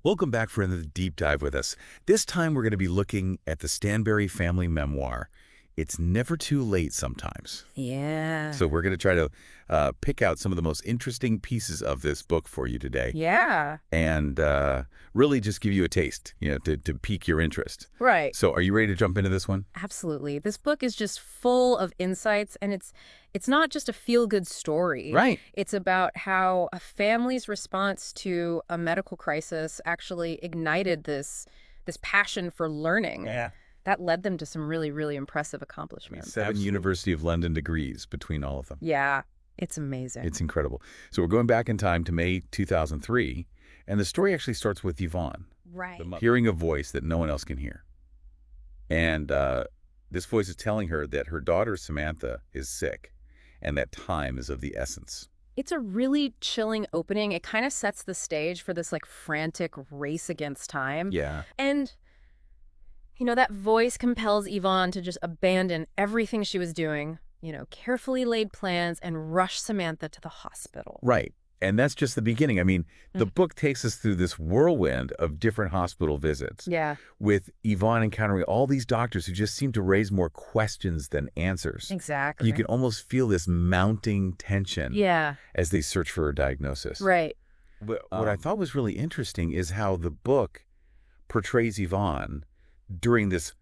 Welcome back for another deep dive with us. This time we're going to be looking at the Stanberry family memoir, It's Never Too Late Sometimes. Yeah. So we're going to try to pick out some of the most interesting pieces of this book for you today Yeah. and really just give you a taste, to pique your interest. Right. So are you ready to jump into this one? Absolutely. This book is just full of insights, and it's not just a feel-good story. Right. It's about how a family's response to a medical crisis actually ignited this passion for learning. Yeah. That led them to some really, really impressive I mean, accomplishments. 7 University of London degrees between all of them. Yeah. It's amazing. It's incredible. So we're going back in time to May 2003, and the story actually starts with Yvonne. Right. Hearing a voice that no one else can hear. And this voice is telling her that her daughter, Samantha, is sick and that time is of the essence. It's a really chilling opening. It kind of sets the stage for this frantic race against time. Yeah. And that voice compels Yvonne to just abandon everything she was doing, carefully laid plans, and rush Samantha to the hospital. Right. And that's just the beginning. I mean, the book takes us through this whirlwind of different hospital visits. Yeah. With Yvonne encountering all these doctors who just seem to raise more questions than answers. Exactly. You can almost feel this mounting tension Yeah. as they search for a diagnosis. Right. But what I thought was really interesting is how the book portrays Yvonne during this,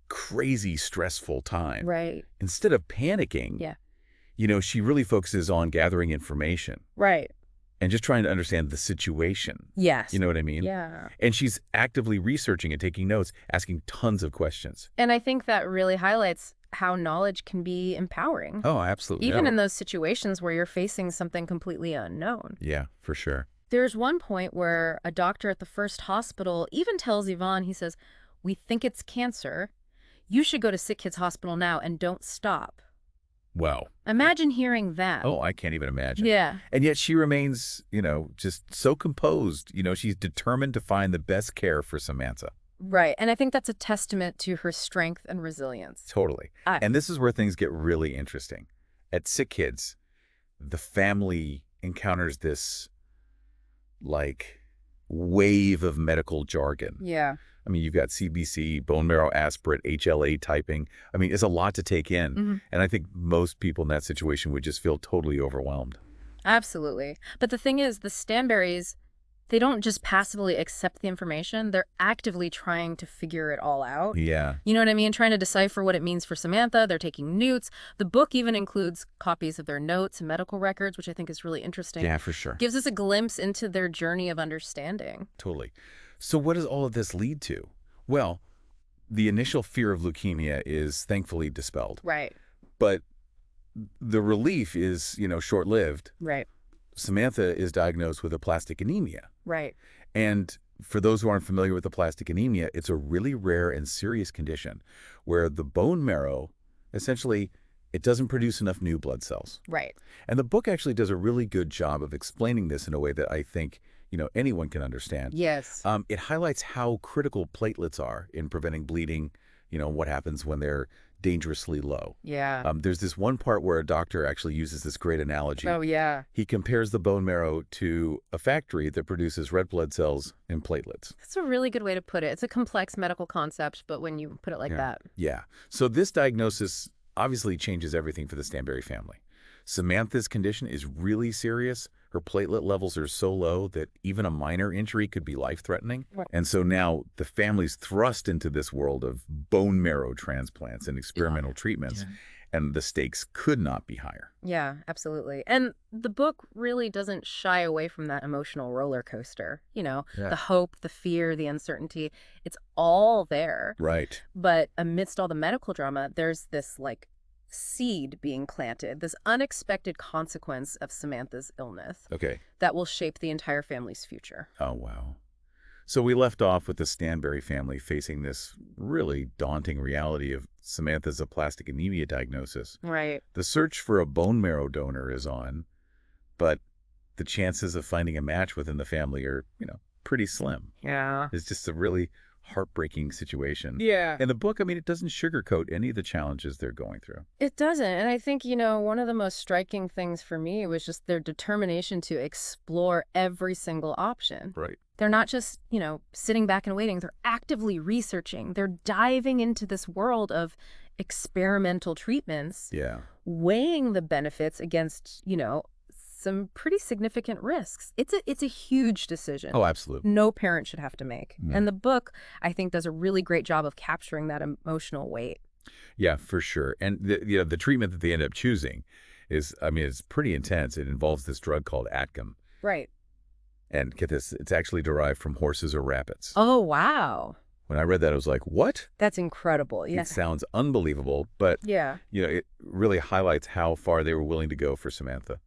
crazy stressful time. Right. Instead of panicking, Yeah. She really focuses on gathering information Right. and just trying to understand the situation. Yes. You know what I mean? Yeah. And she's actively researching and taking notes, asking tons of questions. And I think that really highlights how knowledge can be empowering. Oh, absolutely. Even in those situations where you're facing something completely unknown. Yeah, for sure. There's one point where a doctor at the first hospital even tells Yvonne, he says, "We think it's cancer. You should go to Sick Kids Hospital now and don't stop." Wow. Imagine hearing that. Oh, I can't even imagine. Yeah. And yet she remains, just so composed. She's determined to find the best care for Samantha. Right. And I think that's a testament to her strength and resilience. Totally. And this is where things get really interesting. At Sick Kids, the family encounters this, wave of medical jargon. Yeah. I mean, you've got CBC, bone marrow aspirate, HLA typing. I mean, it's a lot to take in. Mm-hmm. And I think most people in that situation would just feel totally overwhelmed. Absolutely. But the thing is, the Stanberries, they don't just passively accept the information. They're actively trying to figure it all out. Yeah. You know what I mean? Trying to decipher what it means for Samantha. They're taking notes. The book even includes copies of their notes and medical records, which I think is really interesting. Yeah, for sure. Gives us a glimpse into their journey of understanding. Totally. So what does all of this lead to? Well, the initial fear of leukemia is thankfully dispelled. Right. But the relief is, short-lived. Right. Samantha is diagnosed with aplastic anemia. Right. And for those who aren't familiar with aplastic anemia, it's a really rare and serious condition where the bone marrow, essentially, it doesn't produce enough new blood cells. Right. And the book actually does a really good job of explaining this in a way that I think anyone can understand. Yes. It highlights how critical platelets are in preventing bleeding, what happens when they're dangerously low. Yeah. There's this one part where a doctor actually uses this great analogy. Oh, yeah. He compares the bone marrow to a factory that produces red blood cells and platelets. That's a really good way to put it. It's a complex medical concept, but when you put it like that. Yeah. So this diagnosis obviously changes everything for the Stanberry family. Samantha's condition is really serious. Her platelet levels are so low that even a minor injury could be life-threatening. Right. And so now the family's thrust into this world of bone marrow transplants and experimental treatments, and the stakes could not be higher. Yeah, absolutely. And the book really doesn't shy away from that emotional roller coaster. The hope, the fear, the uncertainty. It's all there. Right. But amidst all the medical drama, there's this seed being planted, this unexpected consequence of Samantha's illness Okay. that will shape the entire family's future. Oh, wow. So we left off with the Stanberry family facing this really daunting reality of Samantha's aplastic anemia diagnosis. Right. The search for a bone marrow donor is on, but the chances of finding a match within the family are, pretty slim. Yeah. It's just a really heartbreaking situation. Yeah. And the book, it doesn't sugarcoat any of the challenges they're going through. It doesn't. And I think, one of the most striking things for me was just their determination to explore every single option. Right. They're not just, sitting back and waiting. They're actively researching. They're diving into this world of experimental treatments, Yeah. weighing the benefits against, some pretty significant risks. It's a huge decision. Oh, absolutely. No parent should have to make. No. And the book, I think, does a really great job of capturing that emotional weight. Yeah, for sure. And the treatment that they end up choosing is, I mean, it's pretty intense. It involves this drug called Atgum. Right. And get this, it's actually derived from horses or rabbits. Oh, wow. When I read that, I was like, what? That's incredible. It Yes. sounds unbelievable, but Yeah. it really highlights how far they were willing to go for Samantha.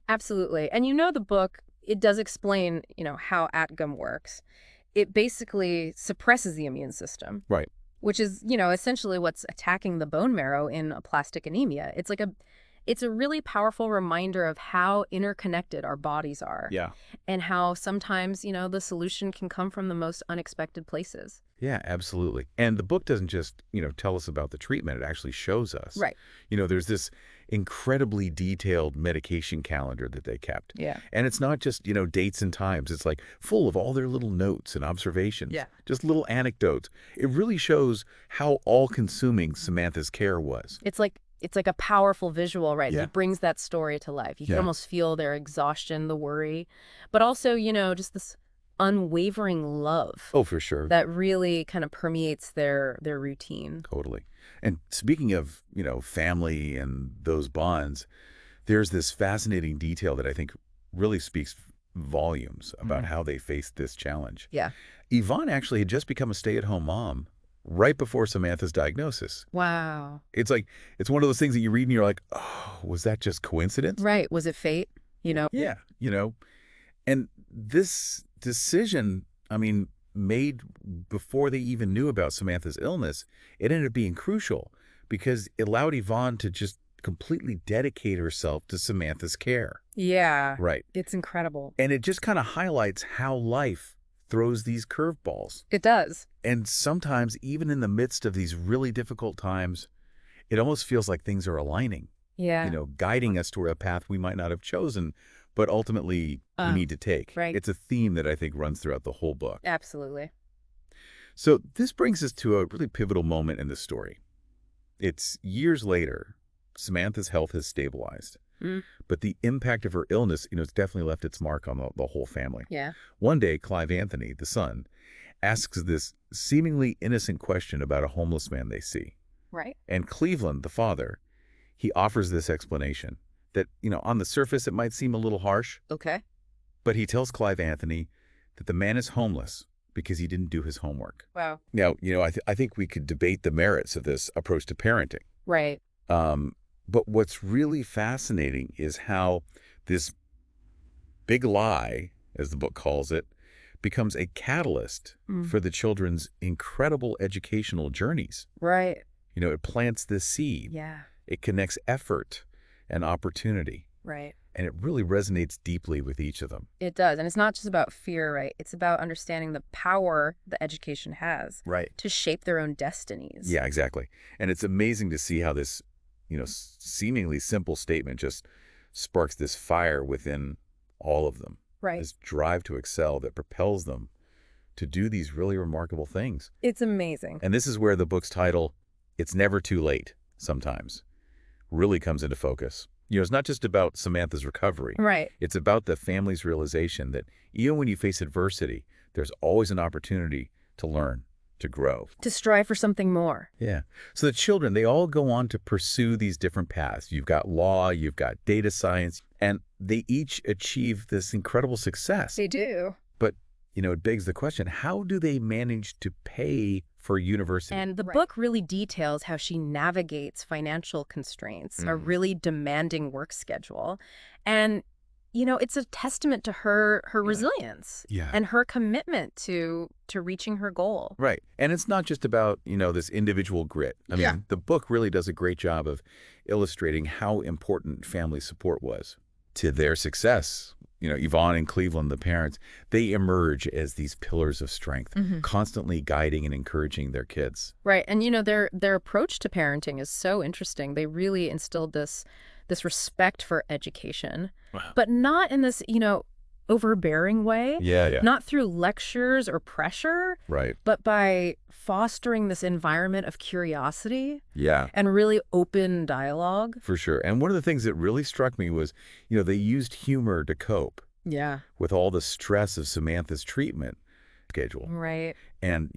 Absolutely. And the book, it does explain, how Atgum works. It basically suppresses the immune system. Right. Which is, essentially what's attacking the bone marrow in aplastic anemia. It's a really powerful reminder of how interconnected our bodies are. Yeah. And how sometimes, the solution can come from the most unexpected places. Yeah, absolutely. And the book doesn't just, tell us about the treatment. It actually shows us. Right. There's this incredibly detailed medication calendar that they kept. Yeah. And it's not just, dates and times. It's like full of all their little notes and observations. Yeah. Just little anecdotes. It really shows how all-consuming Samantha's care was. It's like a powerful visual, right? Yeah. It brings that story to life. You can Yeah. almost feel their exhaustion, the worry, but also, just this unwavering love Oh, for sure. that really kind of permeates their routine. Totally. And speaking of, family and those bonds, there's this fascinating detail that I think really speaks volumes about how they faced this challenge. Yeah. Yvonne actually had just become a stay-at-home mom right before Samantha's diagnosis. Wow. It's one of those things that you read and you're like, oh, was that just coincidence? Right. Was it fate? Yeah. And this decision, I mean, made before they even knew about Samantha's illness, it ended up being crucial because it allowed Yvonne to just completely dedicate herself to Samantha's care. Yeah. Right. It's incredible. And it just kind of highlights how life throws these curveballs. It does. And sometimes, even in the midst of these really difficult times, it almost feels like things are aligning, Yeah. guiding us toward a path we might not have chosen, but ultimately we need to take. right. It's a theme that I think runs throughout the whole book. Absolutely. So this brings us to a really pivotal moment in the story. It's years later. Samantha's health has stabilized, but the impact of her illness, it's definitely left its mark on the whole family. Yeah. One day, Clive Anthony, the son, asks this seemingly innocent question about a homeless man they see. Right. And Cleveland, the father, he offers this explanation that, on the surface it might seem a little harsh, Okay. but he tells Clive Anthony that the man is homeless because he didn't do his homework. Wow. Now, I think we could debate the merits of this approach to parenting. Right. But what's really fascinating is how this big lie, as the book calls it, becomes a catalyst for the children's incredible educational journeys. Right. It plants this seed. Yeah. It connects effort and opportunity. Right. And it really resonates deeply with each of them. It does. And it's not just about fear, right? It's about understanding the power the education has Right. to shape their own destinies. Yeah, exactly. And it's amazing to see how this, seemingly simple statement just sparks this fire within all of them. Right. This drive to excel that propels them to do these really remarkable things. It's amazing. And this is where the book's title, It's Never Too Late, sometimes, really comes into focus. It's not just about Samantha's recovery. Right. It's about the family's realization that even when you face adversity, there's always an opportunity to learn, to grow. To strive for something more. Yeah. So the children, they all go on to pursue these different paths. You've got law, you've got data science, and they each achieve this incredible success. They do. But, it begs the question, how do they manage to pay for university? And the book really details how she navigates financial constraints, a really demanding work schedule. And, it's a testament to her resilience and her commitment to reaching her goal. Right. And it's not just about, this individual grit. I mean, the book really does a great job of illustrating how important family support was to their success. Yvonne and Cleveland, the parents, they emerge as these pillars of strength, constantly guiding and encouraging their kids. Right. And, their approach to parenting is so interesting. They really instilled this respect for education, but not in this, overbearing way. Yeah. Not through lectures or pressure, Right. but by fostering this environment of curiosity Yeah. and really open dialogue. For sure. And one of the things that really struck me was, they used humor to cope Yeah. with all the stress of Samantha's treatment schedule. Right. And,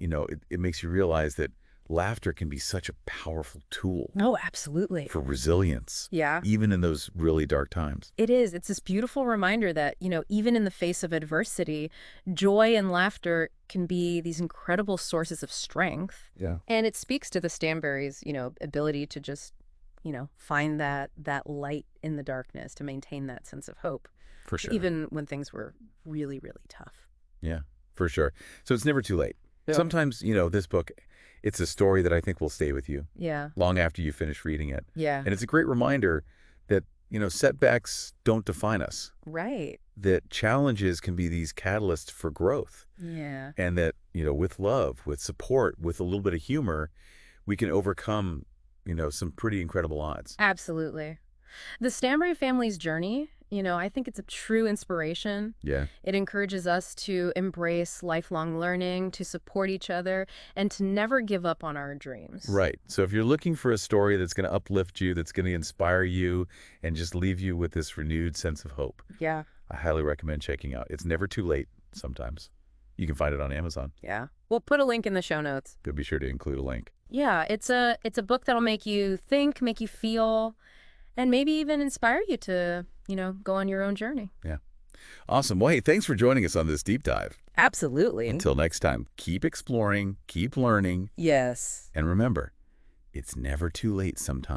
it makes you realize that laughter can be such a powerful tool Oh, absolutely. for resilience, Yeah. even in those really dark times. It is. It's this beautiful reminder that, even in the face of adversity, joy and laughter can be these incredible sources of strength. Yeah. And it speaks to the Stanberries, ability to just, find that light in the darkness, to maintain that sense of hope. For sure. Even when things were really, really tough. Yeah, for sure. So it's never too late. Yeah. Sometimes, this book, it's a story that I think will stay with you Yeah. long after you finish reading it. Yeah. And it's a great reminder that, setbacks don't define us. Right. That challenges can be these catalysts for growth. Yeah. And that, with love, with support, with a little bit of humor, we can overcome, some pretty incredible odds. Absolutely. The Stanbury family's journey, I think it's a true inspiration. Yeah. It encourages us to embrace lifelong learning, to support each other, and to never give up on our dreams. Right. So if you're looking for a story that's going to uplift you, that's going to inspire you, and just leave you with this renewed sense of hope, Yeah. I highly recommend checking out. It's never too late sometimes. You can find it on Amazon. Yeah. We'll put a link in the show notes. But be sure to include a link. Yeah, it's a book that'll make you think, make you feel, and maybe even inspire you to, go on your own journey. Yeah. Awesome. Well, hey, thanks for joining us on this deep dive. Absolutely. Until next time, keep exploring, keep learning, Yes. and remember, it's never too late sometimes.